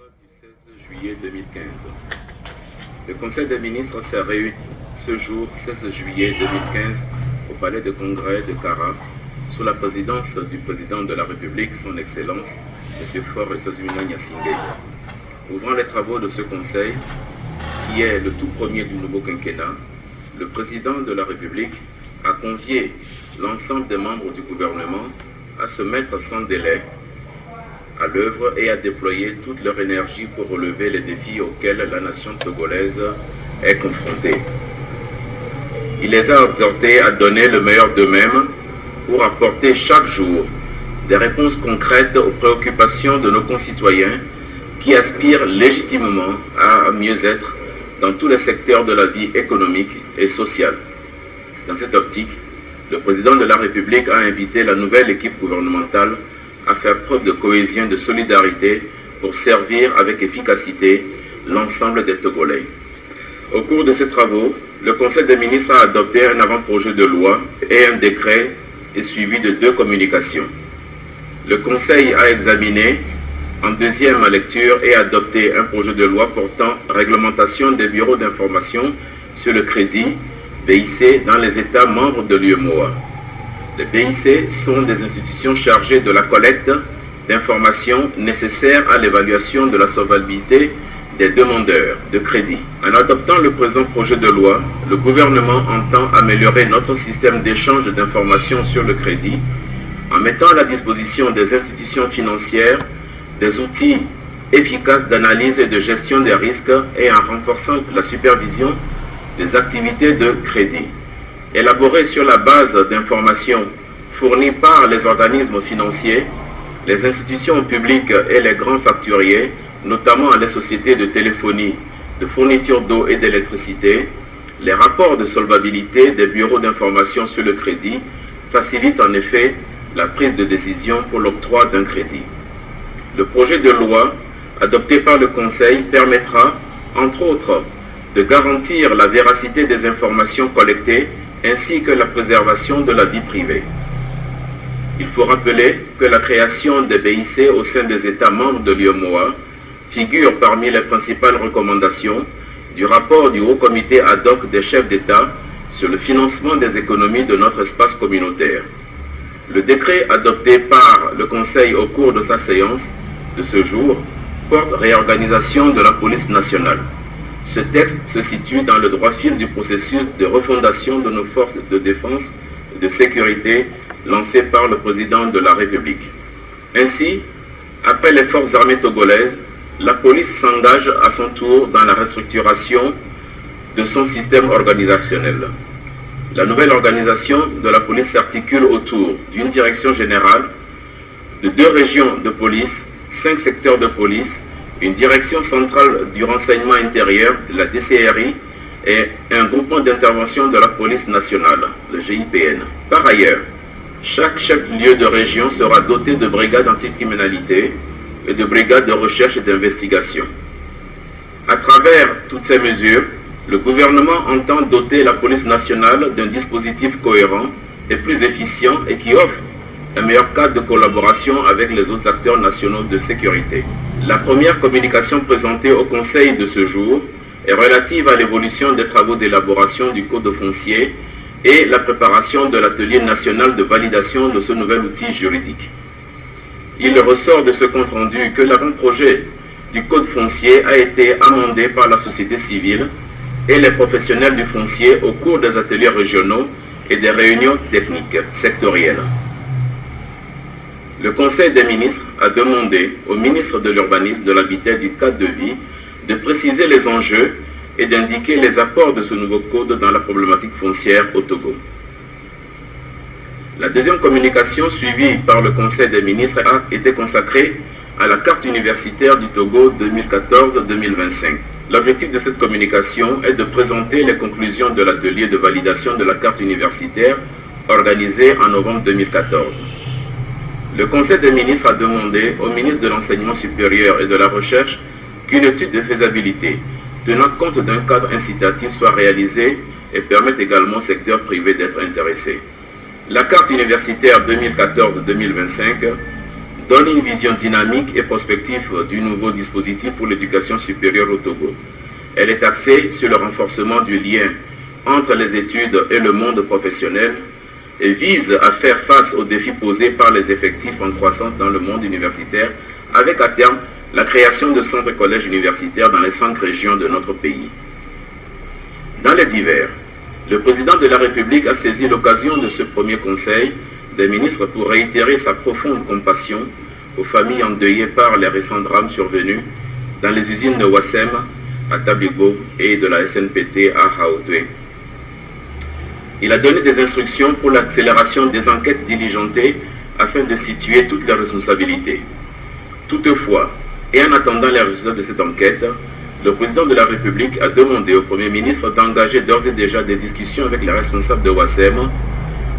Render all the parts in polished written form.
du 16 juillet 2015. Le Conseil des ministres s'est réuni ce jour 16 juillet 2015 au Palais de Congrès de Kara sous la présidence du président de la République, son Excellence, M. Faure Esazulina Gnassingbé. Ouvrant les travaux de ce Conseil, qui est le tout premier du nouveau quinquennat, le président de la République a convié l'ensemble des membres du gouvernement à se mettre sans délai à l'œuvre et à déployer toute leur énergie pour relever les défis auxquels la nation togolaise est confrontée. Il les a exhortés à donner le meilleur d'eux-mêmes pour apporter chaque jour des réponses concrètes aux préoccupations de nos concitoyens qui aspirent légitimement à mieux être dans tous les secteurs de la vie économique et sociale. Dans cette optique, le président de la République a invité la nouvelle équipe gouvernementale à faire preuve de cohésion et de solidarité pour servir avec efficacité l'ensemble des Togolais. Au cours de ces travaux, le Conseil des ministres a adopté un avant-projet de loi et un décret et suivi de 2 communications. Le Conseil a examiné en deuxième lecture et adopté un projet de loi portant réglementation des bureaux d'information sur le crédit BIC dans les États membres de l'UEMOA. Les BIC sont des institutions chargées de la collecte d'informations nécessaires à l'évaluation de la solvabilité des demandeurs de crédit. En adoptant le présent projet de loi, le gouvernement entend améliorer notre système d'échange d'informations sur le crédit en mettant à la disposition des institutions financières des outils efficaces d'analyse et de gestion des risques et en renforçant la supervision des activités de crédit. Élaboré sur la base d'informations fournies par les organismes financiers, les institutions publiques et les grands facturiers, notamment les sociétés de téléphonie, de fourniture d'eau et d'électricité, les rapports de solvabilité des bureaux d'information sur le crédit facilitent en effet la prise de décision pour l'octroi d'un crédit. Le projet de loi adopté par le Conseil permettra, entre autres, de garantir la véracité des informations collectées ainsi que la préservation de la vie privée. Il faut rappeler que la création des BIC au sein des États membres de l'UEMOA figure parmi les principales recommandations du rapport du Haut Comité ad hoc des chefs d'État sur le financement des économies de notre espace communautaire. Le décret adopté par le Conseil au cours de sa séance de ce jour porte réorganisation de la police nationale. Ce texte se situe dans le droit fil du processus de refondation de nos forces de défense et de sécurité lancé par le président de la République. Ainsi, après les forces armées togolaises, la police s'engage à son tour dans la restructuration de son système organisationnel. La nouvelle organisation de la police s'articule autour d'une direction générale, de 2 régions de police, 5 secteurs de police, une direction centrale du renseignement intérieur, de la DCRI, et un groupement d'intervention de la police nationale, le GIPN. Par ailleurs, chaque chef-lieu de région sera doté de brigades anticriminalité et de brigades de recherche et d'investigation. À travers toutes ces mesures, le gouvernement entend doter la police nationale d'un dispositif cohérent et plus efficient et qui offre un meilleur cadre de collaboration avec les autres acteurs nationaux de sécurité. La première communication présentée au Conseil de ce jour est relative à l'évolution des travaux d'élaboration du Code foncier et la préparation de l'atelier national de validation de ce nouvel outil juridique. Il ressort de ce compte-rendu que l'avant-projet du Code foncier a été amendé par la société civile et les professionnels du foncier au cours des ateliers régionaux et des réunions techniques sectorielles. Le Conseil des ministres a demandé au ministre de l'Urbanisme, de l'Habitat et du Cadre de vie de préciser les enjeux et d'indiquer les apports de ce nouveau code dans la problématique foncière au Togo. La deuxième communication suivie par le Conseil des ministres a été consacrée à la carte universitaire du Togo 2014-2025. L'objectif de cette communication est de présenter les conclusions de l'atelier de validation de la carte universitaire organisé en novembre 2014. Le Conseil des ministres a demandé au ministre de l'Enseignement supérieur et de la Recherche qu'une étude de faisabilité tenant compte d'un cadre incitatif soit réalisée et permette également au secteur privé d'être intéressé. La carte universitaire 2014-2025 donne une vision dynamique et prospective du nouveau dispositif pour l'éducation supérieure au Togo. Elle est axée sur le renforcement du lien entre les études et le monde professionnel et vise à faire face aux défis posés par les effectifs en croissance dans le monde universitaire, avec à terme la création de centres collèges universitaires dans les 5 régions de notre pays. Dans les divers, le président de la République a saisi l'occasion de ce premier conseil des ministres pour réitérer sa profonde compassion aux familles endeuillées par les récents drames survenus dans les usines de Wassem à Tabigo et de la SNPT à Hautoué. Il a donné des instructions pour l'accélération des enquêtes diligentées afin de situer toutes les responsabilités. Toutefois, et en attendant les résultats de cette enquête, le président de la République a demandé au Premier ministre d'engager d'ores et déjà des discussions avec les responsables de Wassem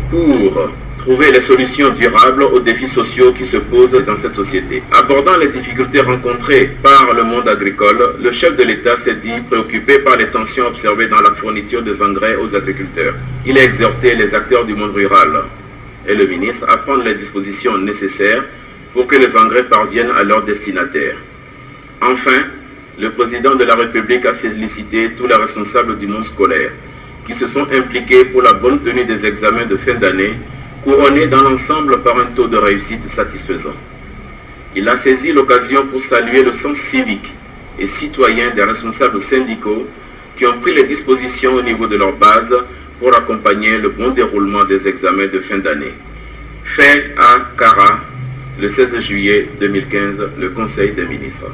pour trouver les solutions durables aux défis sociaux qui se posent dans cette société. Abordant les difficultés rencontrées par le monde agricole, le chef de l'État s'est dit préoccupé par les tensions observées dans la fourniture des engrais aux agriculteurs. Il a exhorté les acteurs du monde rural et le ministre à prendre les dispositions nécessaires pour que les engrais parviennent à leurs destinataires. Enfin, le président de la République a félicité tous les responsables du monde scolaire qui se sont impliqués pour la bonne tenue des examens de fin d'année, couronnés dans l'ensemble par un taux de réussite satisfaisant. Il a saisi l'occasion pour saluer le sens civique et citoyen des responsables syndicaux qui ont pris les dispositions au niveau de leur base pour accompagner le bon déroulement des examens de fin d'année. Fait à Kara, le 16 juillet 2015, le Conseil des ministres.